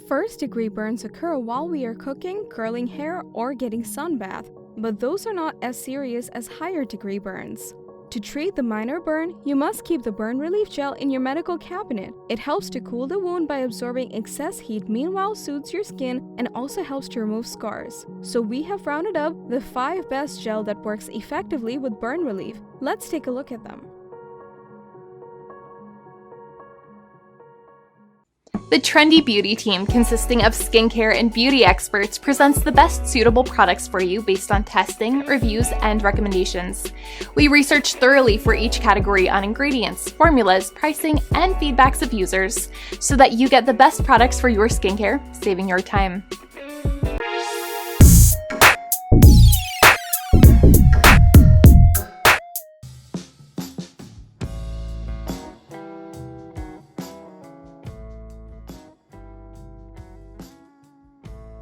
First-degree burns occur while we are cooking, curling hair, or getting sunbath, but those are not as serious as higher-degree burns. To treat the minor burn, you must keep the burn relief gel in your medical cabinet. It helps to cool the wound by absorbing excess heat, meanwhile soothes your skin and also helps to remove scars. So we have rounded up the 5 best gel that works effectively with burn relief. Let's take a look at them. The Trendy Beauty team, consisting of skincare and beauty experts, presents the best suitable products for you based on testing, reviews, and recommendations. We research thoroughly for each category on ingredients, formulas, pricing, and feedbacks of users so that you get the best products for your skincare, saving your time.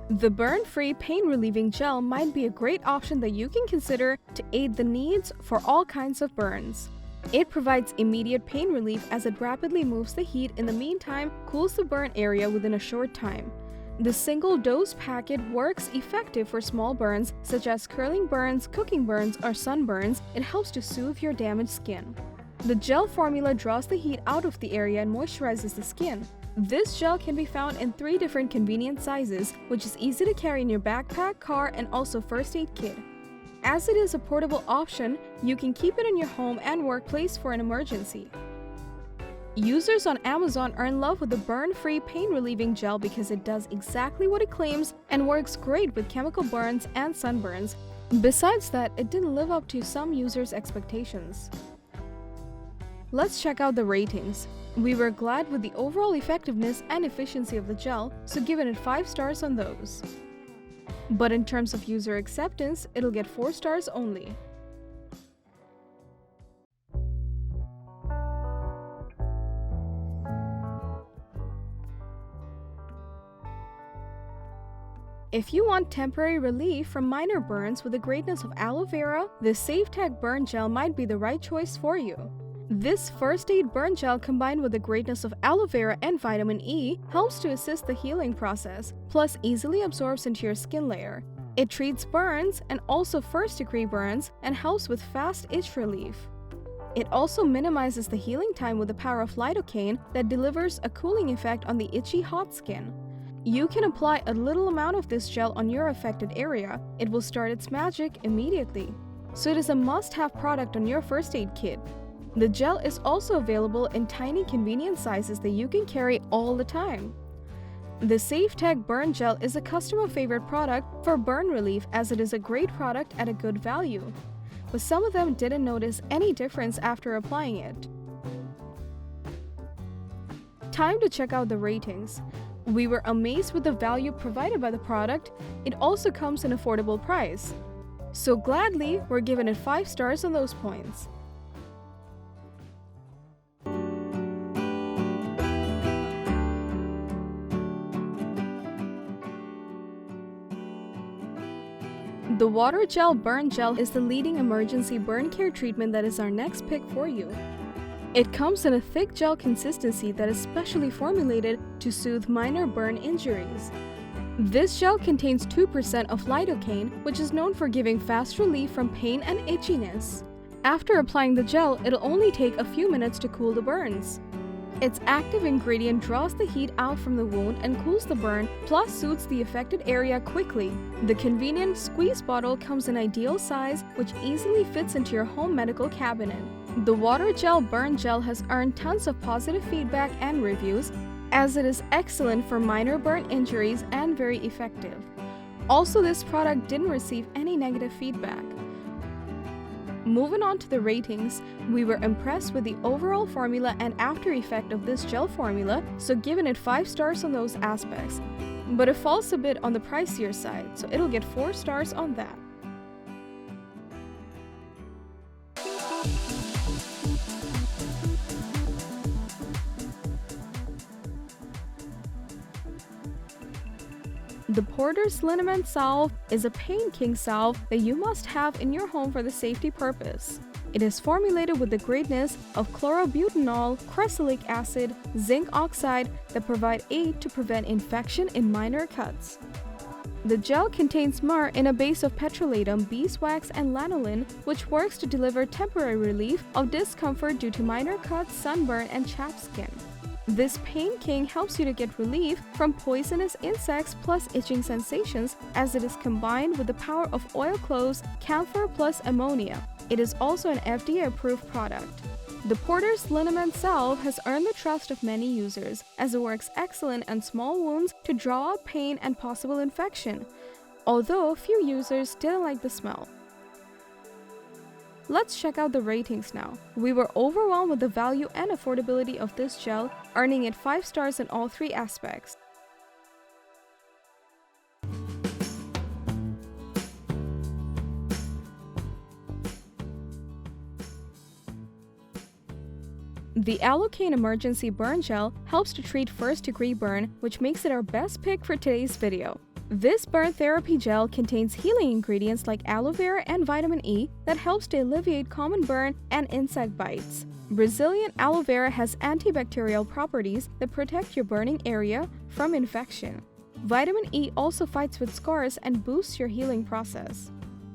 The burn-free pain-relieving gel might be a great option that you can consider to aid the needs for all kinds of burns. It provides immediate pain relief as it rapidly moves the heat, in the meantime cools the burn area within a short time. The single-dose packet works effective for small burns such as curling burns, cooking burns, or sunburns. It helps to soothe your damaged skin. The gel formula draws the heat out of the area and moisturizes the skin. This gel can be found in 3 different convenient sizes, which is easy to carry in your backpack, car, and also first aid kit. As it is a portable option, you can keep it in your home and workplace for an emergency. Users on Amazon are in love with the burn-free pain-relieving gel because it does exactly what it claims and works great with chemical burns and sunburns. Besides that, it didn't live up to some users' expectations. Let's check out the ratings. We were glad with the overall effectiveness and efficiency of the gel, so given it 5 stars on those. But in terms of user acceptance, it'll get 4 stars only. If you want temporary relief from minor burns with the greatness of aloe vera, the Safetec Burn Gel might be the right choice for you. This first aid burn gel combined with the greatness of aloe vera and vitamin E helps to assist the healing process, plus easily absorbs into your skin layer. It treats burns and also first-degree burns and helps with fast itch relief. It also minimizes the healing time with the power of Alocane that delivers a cooling effect on the itchy hot skin. You can apply a little amount of this gel on your affected area. It will start its magic immediately. So it is a must-have product on your first aid kit. The gel is also available in tiny convenient sizes that you can carry all the time. The Safetec Burn Gel is a customer favorite product for burn relief as it is a great product at a good value. But some of them didn't notice any difference after applying it. Time to check out the ratings. We were amazed with the value provided by the product. It also comes in affordable price. So gladly, we're giving it 5 stars on those points. The Water Jel Burn Gel is the leading emergency burn care treatment that is our next pick for you. It comes in a thick gel consistency that is specially formulated to soothe minor burn injuries. This gel contains 2% of lidocaine, which is known for giving fast relief from pain and itchiness. After applying the gel, it'll only take a few minutes to cool the burns. Its active ingredient draws the heat out from the wound and cools the burn, plus soothes the affected area quickly. The convenient squeeze bottle comes in ideal size, which easily fits into your home medical cabinet. The Water Jel Burn Gel has earned tons of positive feedback and reviews, as it is excellent for minor burn injuries and very effective. Also, this product didn't receive any negative feedback. Moving on to the ratings, we were impressed with the overall formula and after effect of this gel formula, so giving it 5 stars on those aspects. But it falls a bit on the pricier side, so it'll get 4 stars on that. The Porter's Liniment Salve is a pain king salve that you must have in your home for the safety purpose. It is formulated with the greatness of chlorobutanol, cresolic acid, zinc oxide that provide aid to prevent infection in minor cuts. The gel contains myrrh in a base of petrolatum, beeswax, and lanolin, which works to deliver temporary relief of discomfort due to minor cuts, sunburn, and chapped skin. This pain king helps you to get relief from poisonous insects plus itching sensations, as it is combined with the power of oil cloves, camphor plus ammonia. It is also an FDA-approved product. The Porter's Liniment Salve has earned the trust of many users, as it works excellent on small wounds to draw out pain and possible infection, although a few users didn't like the smell. Let's check out the ratings now. We were overwhelmed with the value and affordability of this gel, earning it 5 stars in all 3 aspects. The Alocane Emergency Burn Gel helps to treat first-degree burn, which makes it our best pick for today's video. This burn therapy gel contains healing ingredients like aloe vera and vitamin E that helps to alleviate common burn and insect bites. Brazilian aloe vera has antibacterial properties that protect your burning area from infection. Vitamin E also fights with scars and boosts your healing process.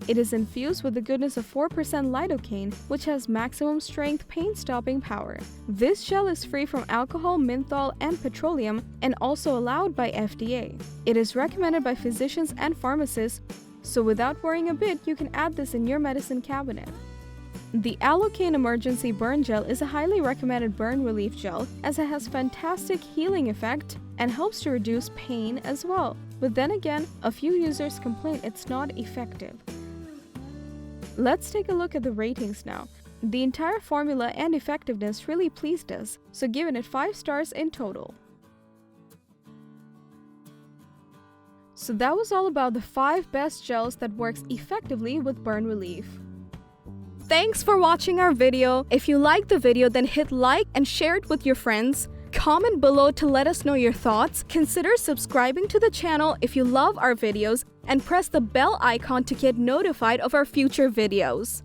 It is infused with the goodness of 4% lidocaine, which has maximum strength pain-stopping power. This gel is free from alcohol, menthol, and petroleum, and also allowed by FDA. It is recommended by physicians and pharmacists, so without worrying a bit, you can add this in your medicine cabinet. The Alocane Emergency Burn Gel is a highly recommended burn relief gel, as it has fantastic healing effect and helps to reduce pain as well. But then again, a few users complain it's not effective. Let's take a look at the ratings now. The entire formula and effectiveness really pleased us, so giving it 5 stars in total. So that was all about the 5 best gels that works effectively with burn relief. Thanks for watching our video. If you liked the video, then hit like and share it with your friends. Comment below to let us know your thoughts. Consider subscribing to the channel if you love our videos, and press the bell icon to get notified of our future videos.